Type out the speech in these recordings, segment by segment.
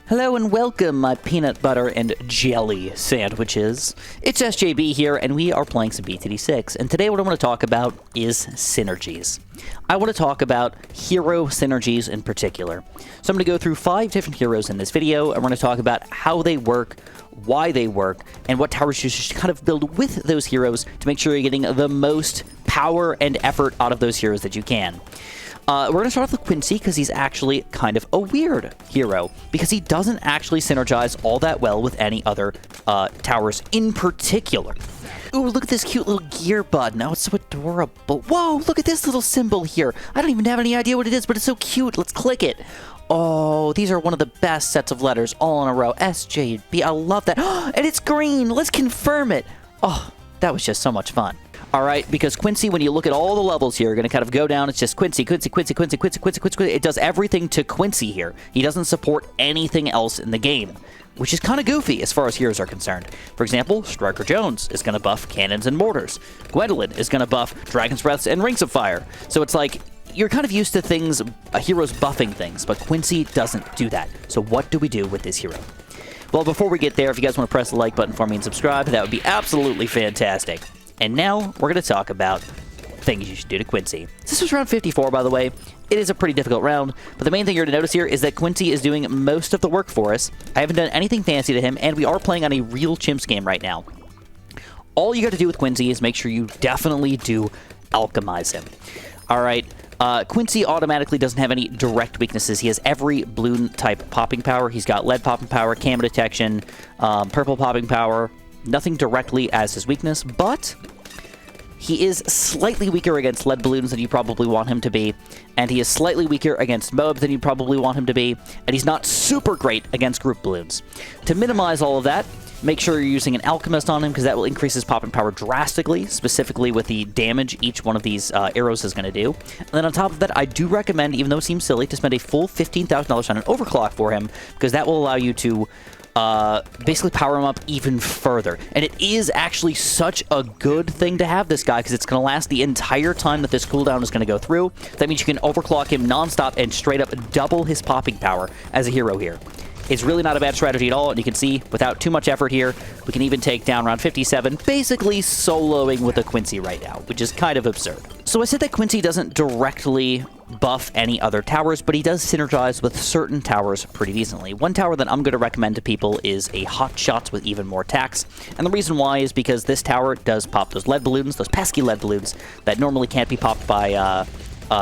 Hello and welcome, my peanut butter and jelly sandwiches. It's SJB here, and we are playing some BTD6. And today what I want to talk about is synergies. I want to talk about hero synergies in particular. So I'm going to go through 5 different heroes in this video. I'm going to talk about how they work, why they work, and what towers you should kind of build with those heroes to make sure you're getting the most power and effort out of those heroes that you can. We're going to start off with Quincy because he's actually kind of a weird hero because he doesn't actually synergize all that well with any other towers in particular. Ooh, look at this cute little gear button. Oh, it's so adorable. Whoa, look at this little symbol here. I don't even have any idea what it is, but it's so cute. Let's click it. Oh, these are one of the best sets of letters all in a row. SJB, I love that. And it's green. Let's confirm it. Oh, that was just so much fun. All right, because Quincy, when you look at all the levels here, you're going to kind of go down. It's just Quincy, Quincy, Quincy, Quincy, Quincy, Quincy, Quincy, Quincy. It does everything to Quincy here. He doesn't support anything else in the game, which is kind of goofy as far as heroes are concerned. For example, Striker Jones is going to buff cannons and mortars. Gwendolyn is going to buff Dragon's Breaths and Rings of Fire. So it's like, you're kind of used to things, heroes buffing things, but Quincy doesn't do that. So what do we do with this hero? Well, before we get there, if you guys want to press the like button for me and subscribe, that would be absolutely fantastic. And now we're going to talk about things you should do to Quincy. This was round 54, by the way. It is a pretty difficult round, but the main thing you're going to notice here is that Quincy is doing most of the work for us. I haven't done anything fancy to him, and we are playing on a real chimps game right now. All you got to do with Quincy is make sure you definitely do alchemize him. All right. Quincy automatically doesn't have any direct weaknesses. He has every Bloon type popping power. He's got lead popping power, camo detection, purple popping power. Nothing directly as his weakness, but he is slightly weaker against lead balloons than you probably want him to be, and he is slightly weaker against Moab than you probably want him to be, and he's not super great against group balloons. To minimize all of that, make sure you're using an alchemist on him because that will increase his popping power drastically, specifically with the damage each one of these arrows is going to do. And then on top of that, I do recommend, even though it seems silly, to spend a full $15,000 on an overclock for him because that will allow you to basically power him up even further. And it is actually such a good thing to have this guy because it's going to last the entire time that this cooldown is going to go through. That means you can overclock him nonstop and straight up double his popping power as a hero here. It's really not a bad strategy at all, and you can see, without too much effort here, we can even take down round 57, basically soloing with a Quincy right now, which is kind of absurd. So I said that Quincy doesn't directly buff any other towers, but he does synergize with certain towers pretty decently. One tower that I'm going to recommend to people is a Hot Shots with even more attacks, and the reason why is because this tower does pop those lead balloons, those pesky lead balloons, that normally can't be popped by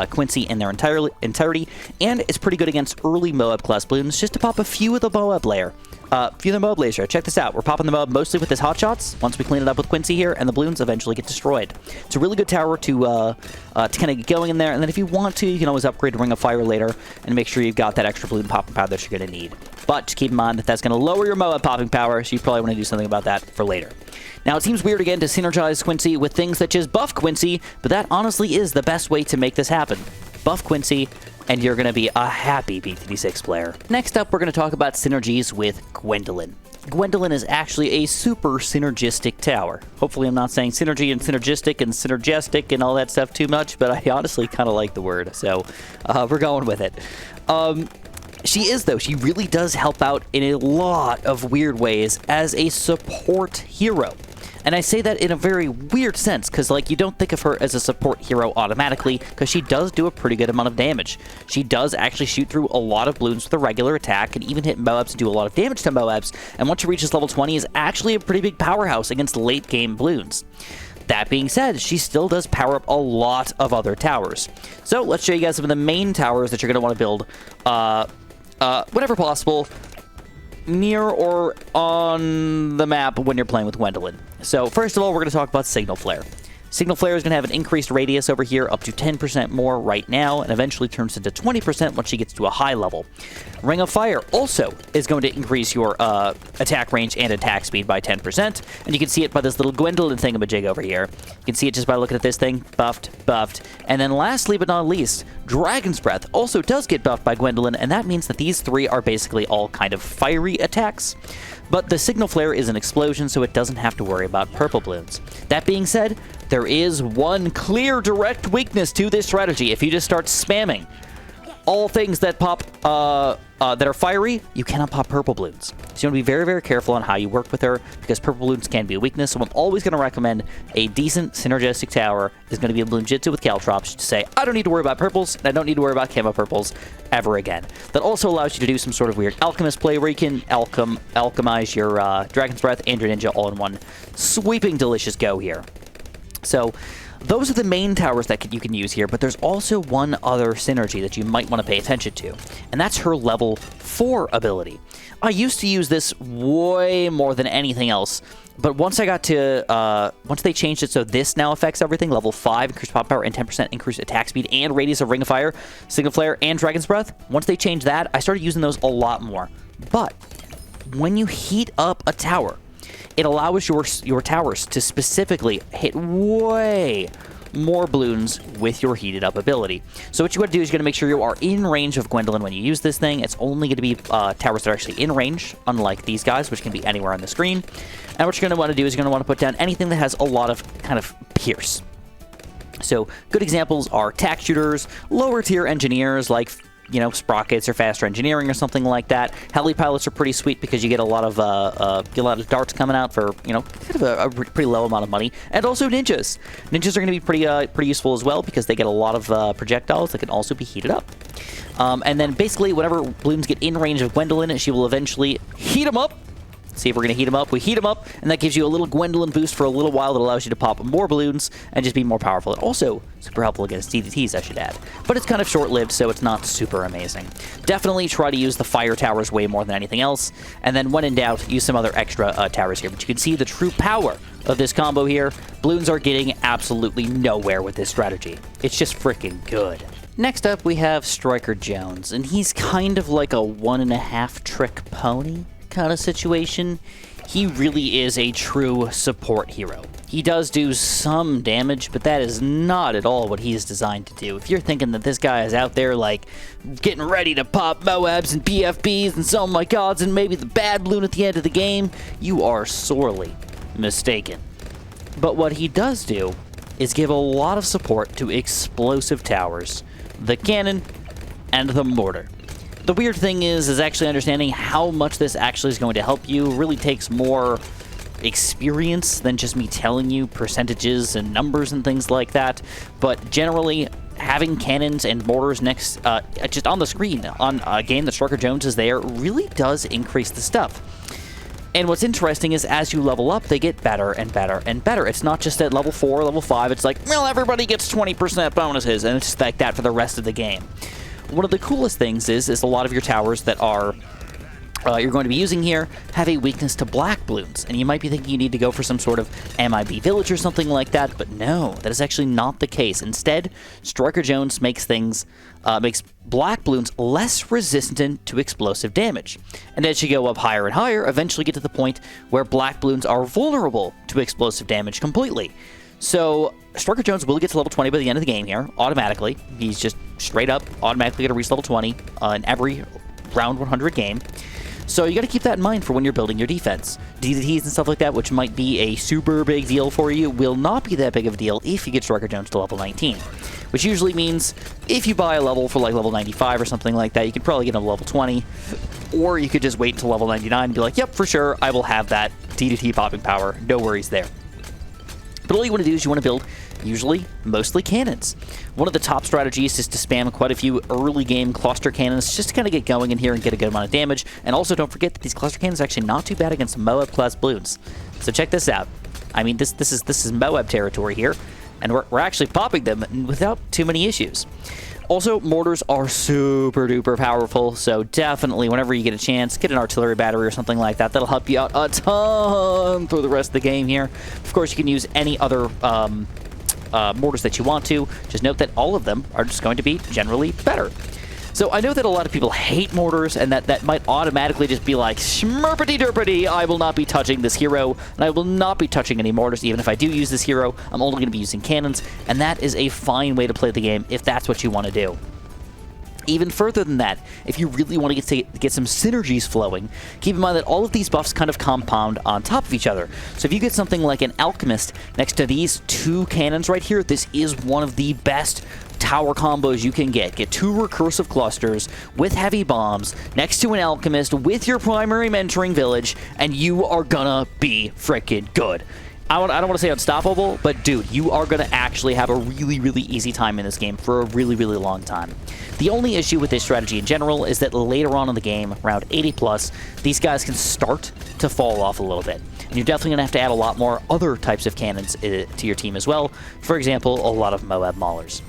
Quincy in their entirety, and it's pretty good against early Moab class balloons just to pop a few of the Moab layer. Check this out. We're popping the Moab mostly with his Hot Shots once we clean it up with Quincy here, and the balloons eventually get destroyed. It's a really good tower to kind of get going in there, and then if you want to, you can always upgrade to Ring of Fire later and make sure you've got that extra balloon popping power that you're going to need. But just keep in mind that that's going to lower your Moab popping power, so you probably want to do something about that for later. Now, it seems weird again to synergize Quincy with things that just buff Quincy, but that honestly is the best way to make this happen. Buff Quincy, and you're going to be a happy BTD6 player. Next up, we're going to talk about synergies with Gwendolyn. Gwendolyn is actually a super synergistic tower. Hopefully I'm not saying synergy and synergistic and all that stuff too much, but I honestly kind of like the word, so we're going with it. She is, though. She really does help out in a lot of weird ways as a support hero. And I say that in a very weird sense, because, like, you don't think of her as a support hero automatically, because she does do a pretty good amount of damage. She does actually shoot through a lot of balloons with a regular attack, and even hit Moabs and do a lot of damage to Moabs, and once she reaches level 20 is actually a pretty big powerhouse against late-game balloons. That being said, she still does power up a lot of other towers. So, let's show you guys some of the main towers that you're going to want to build, whenever possible, near or on the map when you're playing with Gwendolyn. So first of all, we're going to talk about Signal Flare. Signal Flare is going to have an increased radius over here, up to 10% more right now, and eventually turns into 20% once she gets to a high level. Ring of Fire also is going to increase your attack range and attack speed by 10%, and you can see it by this little Gwendolyn thingamajig over here. You can see it just by looking at this thing, buffed, and then lastly but not least, Dragon's Breath also does get buffed by Gwendolyn, and that means that these three are basically all kind of fiery attacks. But the Signal Flare is an explosion, so it doesn't have to worry about purple balloons. That being said, there is one clear direct weakness to this strategy. If you just start spamming all things that pop that are fiery, you cannot pop purple balloons. So you want to be very, very careful on how you work with her, because purple balloons can be a weakness. So I'm always going to recommend a decent synergistic tower is going to be a Bloon Jitsu with Caltrops to say, I don't need to worry about purples, and I don't need to worry about camo purples ever again. That also allows you to do some sort of weird alchemist play where you can alchemize your Dragon's Breath and your Ninja all in one sweeping delicious go here. So those are the main towers that you can use here, but there's also one other synergy that you might want to pay attention to, and that's her level 4 ability. I used to use this way more than anything else, but once I got to, once they changed it so this now affects everything, level 5, increased pop power and 10% increased attack speed and radius of Ring of Fire, Signal Flare, and Dragon's Breath, once they changed that, I started using those a lot more. But when you heat up a tower, it allows your towers to specifically hit way more balloons with your heated up ability. So what you want to do is you're going to make sure you are in range of Gwendolyn when you use this thing. It's only going to be towers that are actually in range, unlike these guys, which can be anywhere on the screen. And what you're going to want to do is you're going to want to put down anything that has a lot of kind of pierce. So good examples are tack shooters, lower tier engineers like, you know, sprockets or faster engineering or something like that. Heli pilots are pretty sweet because you get a lot of darts coming out for, you know, kind of a pretty low amount of money. And also ninjas. Ninjas are going to be pretty useful as well because they get a lot of projectiles that can also be heated up. And then basically whenever balloons get in range of Gwendolyn, she will eventually heat them up. See if we're going to heat them up. We heat them up, and that gives you a little Gwendolyn boost for a little while that allows you to pop more balloons and just be more powerful. And also, super helpful against DDTs, I should add. But it's kind of short-lived, so it's not super amazing. Definitely try to use the fire towers way more than anything else, and then when in doubt, use some other extra towers here. But you can see the true power of this combo here. Balloons are getting absolutely nowhere with this strategy. It's just freaking good. Next up, we have Striker Jones, and he's kind of like a 1.5 trick pony kind of situation. He really is a true support hero. He does do some damage, but that is not at all what he is designed to do. If you're thinking that this guy is out there like getting ready to pop Moabs and BFBs and some my gods and maybe the bad balloon at the end of the game, you are sorely mistaken. But what he does do is give a lot of support to explosive towers, the cannon, and the mortar. The weird thing is actually understanding how much this actually is going to help you really takes more experience than just me telling you percentages and numbers and things like that. But generally, having cannons and mortars next, just on the screen on a game that Striker Jones is there really does increase the stuff. And what's interesting is as you level up, they get better and better and better. It's not just at level 4, level 5. It's like, well, everybody gets 20% bonuses, and it's just like that for the rest of the game. One of the coolest things is a lot of your towers that are you're going to be using here have a weakness to black balloons, and you might be thinking you need to go for some sort of MIB village or something like that, but no, that is actually not the case. Instead, Striker Jones makes black balloons less resistant to explosive damage. And as you go up higher and higher, eventually get to the point where black balloons are vulnerable to explosive damage completely. So Striker Jones will get to level 20 by the end of the game here, automatically. He's just straight up automatically going to reach level 20 in every round 100 game. So you got to keep that in mind for when you're building your defense. DDTs and stuff like that, which might be a super big deal for you, will not be that big of a deal if you get Striker Jones to level 19. Which usually means if you buy a level for like level 95 or something like that, you could probably get him to level 20. Or you could just wait until level 99 and be like, yep, for sure, I will have that DDT popping power. No worries there. But all you want to do is you want to build, usually, mostly cannons. One of the top strategies is to spam quite a few early game cluster cannons just to kind of get going in here and get a good amount of damage. And also don't forget that these cluster cannons are actually not too bad against Moab class balloons. So check this out. I mean, this is Moab territory here, and we're actually popping them without too many issues. Also, mortars are super duper powerful, so definitely whenever you get a chance, get an artillery battery or something like that. That'll help you out a ton through the rest of the game here. Of course, you can use any other mortars that you want to. Just note that all of them are just going to be generally better. So I know that a lot of people hate mortars, and that might automatically just be like, schmurpity-derpity, I will not be touching this hero, and I will not be touching any mortars. Even if I do use this hero, I'm only going to be using cannons, and that is a fine way to play the game if that's what you want to do. Even further than that, if you really want to get some synergies flowing, keep in mind that all of these buffs kind of compound on top of each other. So if you get something like an Alchemist next to these two cannons right here, this is one of the best tower combos you can get. Get two recursive clusters with heavy bombs next to an Alchemist with your primary mentoring village, and you are gonna be freaking good. I don't want to say unstoppable, but dude, you are going to actually have a really, really easy time in this game for a really, really long time. The only issue with this strategy in general is that later on in the game, around 80 plus, these guys can start to fall off a little bit. And you're definitely going to have to add a lot more other types of cannons to your team as well. For example, a lot of Moab Maulers.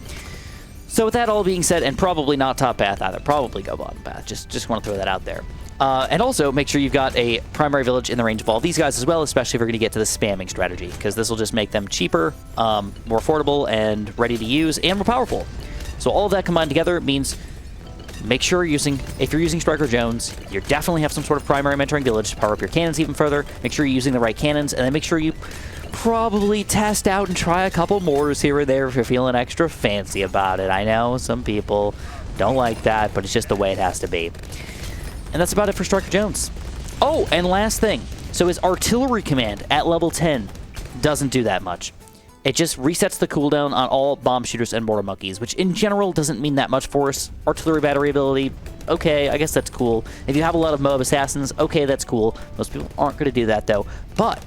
So with that all being said, and probably not top path either, probably go bottom path. Just want to throw that out there. And also, make sure you've got a primary village in the range of all these guys as well, especially if you're going to get to the spamming strategy, because this will just make them cheaper, more affordable, and ready to use, and more powerful. So all of that combined together means make sure if you're using Striker Jones, you definitely have some sort of primary mentoring village to power up your cannons even further. Make sure you're using the right cannons, and then make sure you probably test out and try a couple mortars here or there if you're feeling extra fancy about it. I know some people don't like that, but it's just the way it has to be. And that's about it for Striker Jones. Oh, and last thing. So his artillery command at level 10 doesn't do that much. It just resets the cooldown on all bomb shooters and mortar monkeys, which in general doesn't mean that much for us. Artillery battery ability, okay, I guess that's cool. If you have a lot of Moab assassins, okay, that's cool. Most people aren't going to do that though. But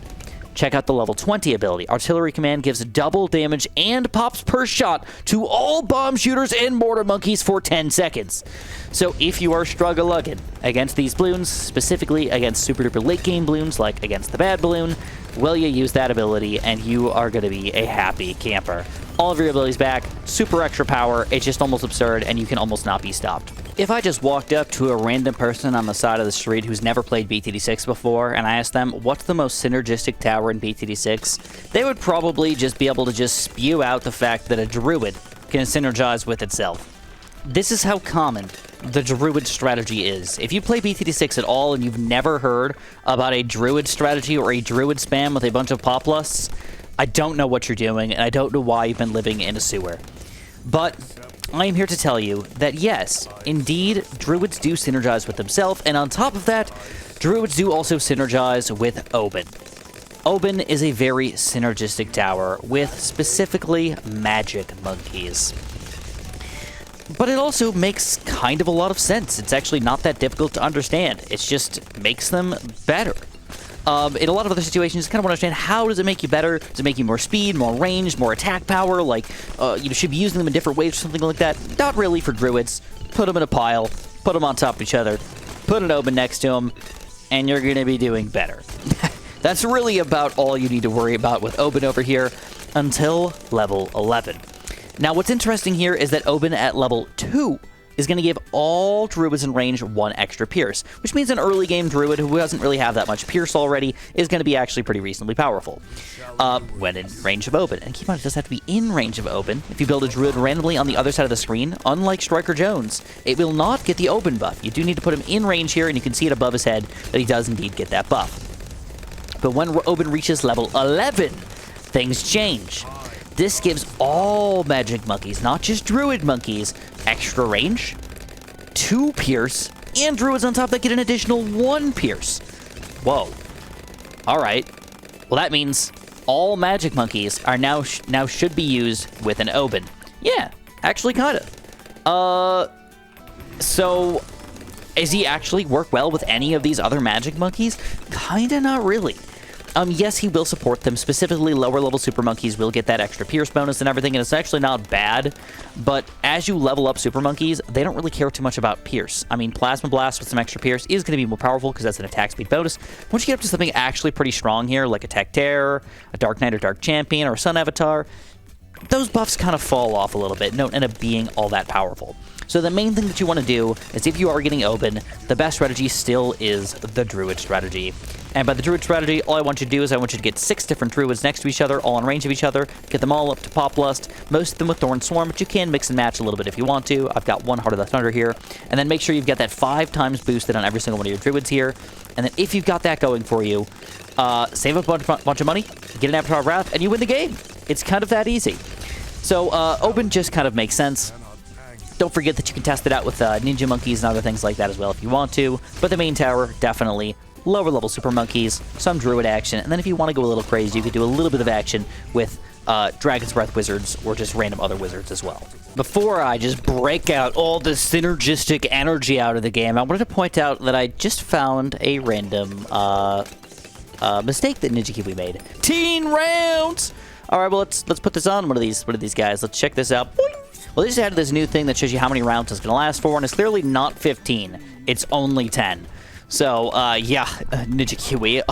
check out the level 20 ability. Artillery command gives double damage and pops per shot to all bomb shooters and mortar monkeys for 10 seconds. So if you are struggle-lugging against these Bloons, specifically against super duper late game Bloons like against the bad balloon, well, you use that ability and you are going to be a happy camper. All of your abilities back, super extra power, it's just almost absurd and you can almost not be stopped. If I just walked up to a random person on the side of the street who's never played BTD6 before and I asked them what's the most synergistic tower in BTD6, they would probably just be able to just spew out the fact that a druid can synergize with itself. This is how common the druid strategy is. If you play BTD6 at all and you've never heard about a druid strategy or a druid spam with a bunch of pop lusts, I don't know what you're doing and I don't know why you've been living in a sewer. But I am here to tell you that yes, indeed, druids do synergize with themselves, and on top of that, druids do also synergize with Obyn. Obyn is a very synergistic tower with specifically magic monkeys. But it also makes kind of a lot of sense. It's actually not that difficult to understand. It just makes them better. In a lot of other situations, you kind of want to understand how does it make you better? Does it make you more speed, more range, more attack power? Like, you should be using them in different ways or something like that. Not really for druids. Put them in a pile, put them on top of each other, put an Obyn next to them, and you're going to be doing better. That's really about all you need to worry about with Obyn over here until level 11. Now, what's interesting here is that Obyn at level 2 is going to give all druids in range 1 extra pierce, which means an early game druid who doesn't really have that much pierce already is going to be actually pretty reasonably powerful when in range of Obyn. And keep in mind, it doesn't have to be in range of Obyn. If you build a druid randomly on the other side of the screen, unlike Striker Jones, it will not get the Obyn buff. You do need to put him in range here, and you can see it above his head that he does indeed get that buff. But when Obyn reaches level 11, things change. This gives all magic monkeys, not just druid monkeys, extra range, 2 pierce, and druids on top that get an additional 1 pierce. Whoa. Alright. Well, that means all magic monkeys are now should be used with an Obyn. Yeah, actually kind of. So, does he actually work well with any of these other magic monkeys? Kinda not really. Yes, he will support them. Specifically, lower-level super monkeys will get that extra pierce bonus and everything, and it's actually not bad. But as you level up super monkeys, they don't really care too much about pierce. I mean, Plasma Blast with some extra pierce is going to be more powerful because that's an attack speed bonus. Once you get up to something actually pretty strong here, like a Tech Terror, a Dark Knight or Dark Champion, or a Sun Avatar, those buffs kind of fall off a little bit and don't end up being all that powerful. So the main thing that you want to do is if you are getting Obyn, the best strategy still is the Druid strategy. And by the Druid strategy, all I want you to do is I want you to get 6 different Druids next to each other, all in range of each other, get them all up to Pop Lust, most of them with Thorn Swarm, but you can mix and match a little bit if you want to. I've got 1 Heart of the Thunder here. And then make sure you've got that 5 times boosted on every single one of your Druids here. And then if you've got that going for you, save up a bunch of money, get an Avatar of Wrath, and you win the game. It's kind of that easy. So Obyn just kind of makes sense. Don't forget that you can test it out with ninja monkeys and other things like that as well if you want to. But the main tower, definitely lower level super monkeys, some druid action, and then if you want to go a little crazy, you could do a little bit of action with Dragon's Breath wizards or just random other wizards as well. Before I just break out all the synergistic energy out of the game, I wanted to point out that I just found a random mistake that Ninja Kiwi made. 10 rounds! Alright, well, let's put this on one of these guys. Let's check this out. Boing! Well, they just added this new thing that shows you how many rounds it's going to last for, and it's clearly not 15. It's only 10. So, yeah, Ninja Kiwi,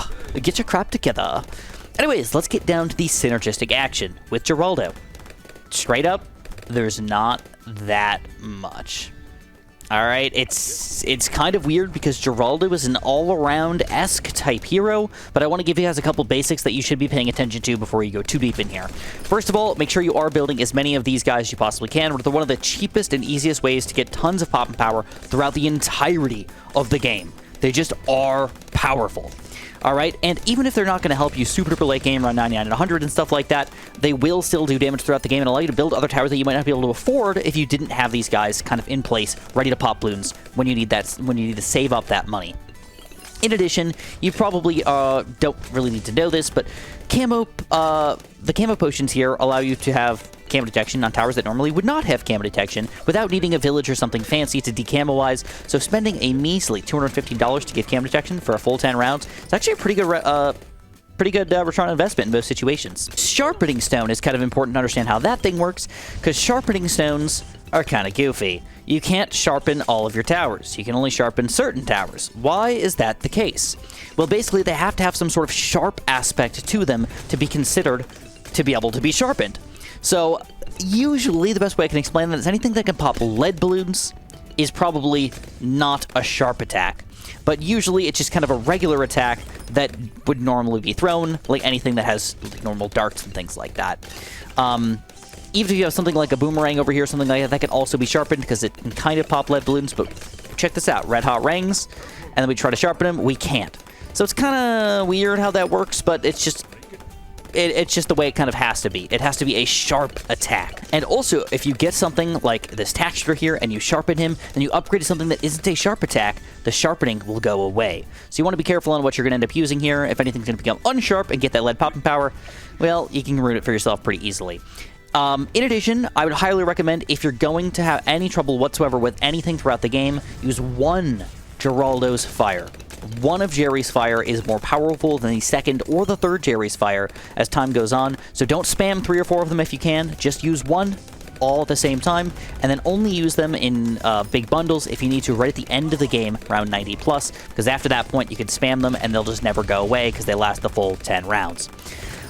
get your crap together. Anyways, let's get down to the synergistic action with Geraldo. Straight up, there's not that much. Alright, it's kind of weird because Geraldo is an all-around-esque type hero, but I want to give you guys a couple basics that you should be paying attention to before you go too deep in here. First of all, make sure you are building as many of these guys as you possibly can. They're one of the cheapest and easiest ways to get tons of pop and power throughout the entirety of the game. They just are powerful. Alright, and even if they're not going to help you super duper late game around 99 and 100 and stuff like that, they will still do damage throughout the game and allow you to build other towers that you might not be able to afford if you didn't have these guys kind of in place, ready to pop Bloons when you need to save up that money. In addition, you probably don't really need to know this, but the camo potions here allow you to have camo detection on towers that normally would not have camo detection without needing a village or something fancy to decamo-wise, so spending a measly $215 to get camo detection for a full 10 rounds is actually a pretty good return on investment in most situations. Sharpening stone is kind of important to understand how that thing works, because sharpening stones are kind of goofy. You can't sharpen all of your towers. You can only sharpen certain towers. Why is that the case? Well, basically, they have to have some sort of sharp aspect to them to be considered to be able to be sharpened. So, usually, the best way I can explain that is anything that can pop lead balloons is probably not a sharp attack. But usually, it's just kind of a regular attack that would normally be thrown, like anything that has like, normal darts and things like that. Even if you have something like a boomerang over here, something like that can also be sharpened because it can kind of pop lead balloons, but check this out. Red hot rings, and then we try to sharpen them, we can't. So it's kind of weird how that works, but it's just the way it kind of has to be. It has to be a sharp attack. And also, if you get something like this Taxter here and you sharpen him, and you upgrade to something that isn't a sharp attack, the sharpening will go away. So you want to be careful on what you're going to end up using here. If anything's going to become unsharp and get that lead popping power, well, you can ruin it for yourself pretty easily. In addition, I would highly recommend, if you're going to have any trouble whatsoever with anything throughout the game, use one Geraldo's Fire. One of Jerry's Fire is more powerful than the second or the third Jerry's Fire as time goes on, so don't spam 3 or 4 of them if you can. Just use one all at the same time, and then only use them in big bundles if you need to right at the end of the game, around 90 plus, because after that point you can spam them and they'll just never go away because they last the full 10 rounds.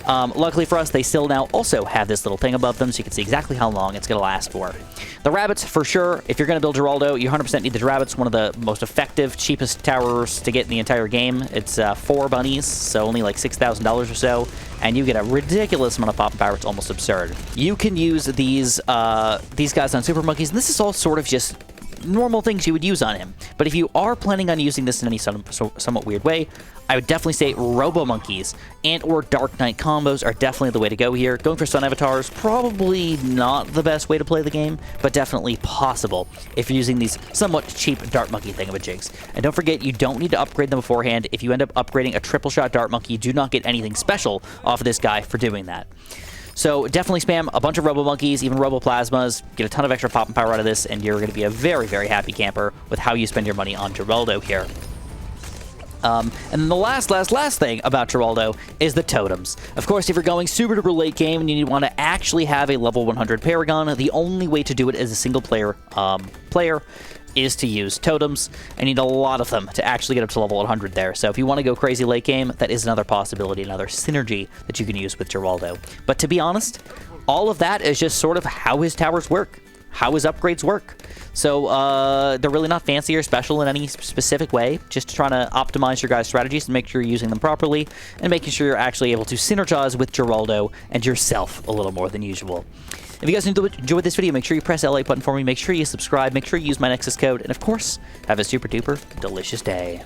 Luckily for us, they still now also have this little thing above them, so you can see exactly how long it's going to last for. The rabbits, for sure, if you're going to build Geraldo, you 100% need the rabbits, one of the most effective, cheapest towers to get in the entire game. It's 4 bunnies, so only like $6,000 or so, and you get a ridiculous amount of pop and power. It's almost absurd. You can use these guys on Super Monkeys, and this is all sort of just normal things you would use on him. But if you are planning on using this in any somewhat weird way, I would definitely say Robo Monkeys and or Dark Knight combos are definitely the way to go here. Going for Sun Avatars, probably not the best way to play the game, but definitely possible if you're using these somewhat cheap Dart Monkey thingamajigs. And don't forget, you don't need to upgrade them beforehand. If you end up upgrading a triple shot Dart Monkey, you do not get anything special off of this guy for doing that. So definitely spam a bunch of Robo Monkeys, even Robo Plasmas, get a ton of extra pop and power out of this, and you're going to be a very, very happy camper with how you spend your money on Geraldo here. And then the last thing about Geraldo is the totems. Of course, if you're going super duper late game and you want to actually have a level 100 Paragon, the only way to do it as a single player is to use totems. I need a lot of them to actually get up to level 100 there. So if you want to go crazy late game, that is another possibility, another synergy that you can use with Geraldo. But to be honest, all of that is just sort of how his towers work, how his upgrades work. So they're really not fancy or special in any specific way, just trying to optimize your guys' strategies and make sure you're using them properly, and making sure you're actually able to synergize with Geraldo and yourself a little more than usual. If you guys enjoyed this video, make sure you press the like button for me, make sure you subscribe, make sure you use my Nexus code, and of course, have a super duper delicious day.